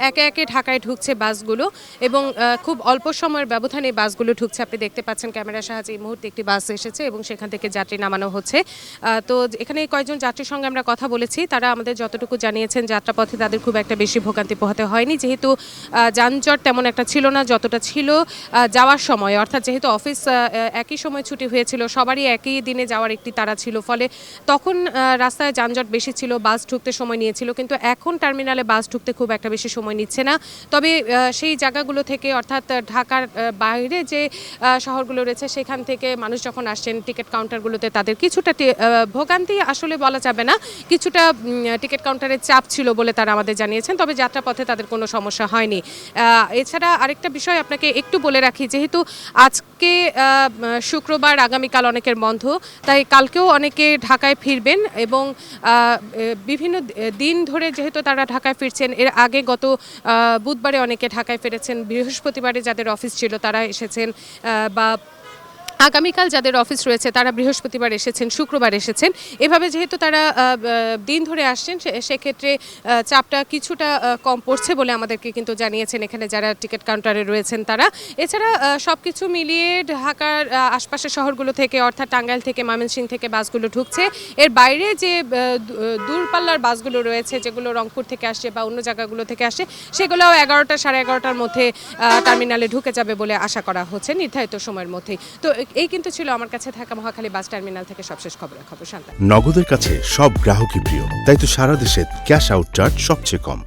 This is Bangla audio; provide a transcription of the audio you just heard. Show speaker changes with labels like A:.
A: একে একে ঢাকায় ঢুকছে বাসগুলো এবং খুব অল্প সময়ের ব্যবধানে বাসগুলো ঢুকছে। আপনি দেখতে পাচ্ছেন ক্যামেরার সাহায্যে এই মুহূর্তে একটি বাস এসেছে এবং সেখান থেকে যাত্রী নামানো হচ্ছে। তো এখানে কয়েকজন যাত্রীর সঙ্গে আমরা কথা বলেছি, তারা আমাদের যতটুকু জানিয়েছেন যাত্রাপথে তাদের খুব একটা বেশি ভোগান্তি পোহাতে হয়নি, যেহেতু যানজট তেমন একটা ছিল না যতটা ছিল যাওয়ার সময়। অর্থাৎ যেহেতু অফিস একই সময় ছুটি হয়েছিল, সবারই একই দিনে যাওয়ার একটি তাড়া ছিল, ফলে তখন রাস্তায় যানজট বেশি ছিল, বাস ঢুকতে সময় নিয়েছিল। কিন্তু এখন টার্মিনালে বাস ঢুকতে খুব একটা বেশি সময় নিচ্ছে না। তবে সেই জায়গাগুলো থেকে, অর্থাৎ ঢাকার বাইরে যে শহরগুলো রয়েছে সেখান থেকে মানুষ যখন আসছেন টিকিট কাউন্টারগুলোতে তাদের কিছুটা ভোগান্তি আসলে বলা যাবে না, কিছুটা টিকিট কাউন্টারের চাপ ছিল বলে তারা আমাদের জানিয়েছেন। তবে যাত্রাপথে তাদের কোনো সমস্যা হয়নি। এছাড়া আরেকটা বিষয় আপনাকে একটু বলে রাখি, যেহেতু আজকে শুক্রবার, আগামীকাল অনেকের বন্ধ, তাই কালকেও অনেকে ঢাকায় ফিরবেন এবং বিভিন্ন দিন ধরে যেহেতু তারা ঢাকায় ফিরছেন, এর আগে গত বুধবারে অনেকে ঢাকায় ফিরেছেন, বৃহস্পতিবারে যাদের অফিস ছিল তারা এসেছেন, বা আগামীকাল যাদের অফিস রয়েছে তারা বৃহস্পতিবার এসেছেন, শুক্রবার এসেছেন। এভাবে যেহেতু তারা দিন ধরে আসছেন, সেক্ষেত্রে চাপটা কিছুটা কম পড়ছে বলে আমাদেরকে কিন্তু জানিয়েছেন এখানে যারা টিকিট কাউন্টারে রয়েছেন তারা। এছাড়া সব কিছু মিলিয়ে ঢাকার আশপাশের শহরগুলো থেকে, অর্থাৎ টাঙ্গাইল থেকে, ময়মনসিংহ থেকে বাসগুলো ঢুকছে। এর বাইরে যে দূরপাল্লার বাসগুলো রয়েছে, যেগুলো রংপুর থেকে আসছে বা অন্য জায়গাগুলো থেকে আসছে, সেগুলোও 11টা সাড়ে 11টার মধ্যে টার্মিনালে ঢুকে যাবে বলে আশা করা হচ্ছে নির্ধারিত সময়ের মধ্যেই। তো এই কিন্তু ছিল আমার কাছে থাকা মহাখালী বাস টার্মিনাল থেকে সবশেষ খবর শান্তা।
B: নগদের কাছে সব গ্রাহকই প্রিয়, তাই তো সারা দেশে ক্যাশ আউট চার্জ সবচেয়ে কম।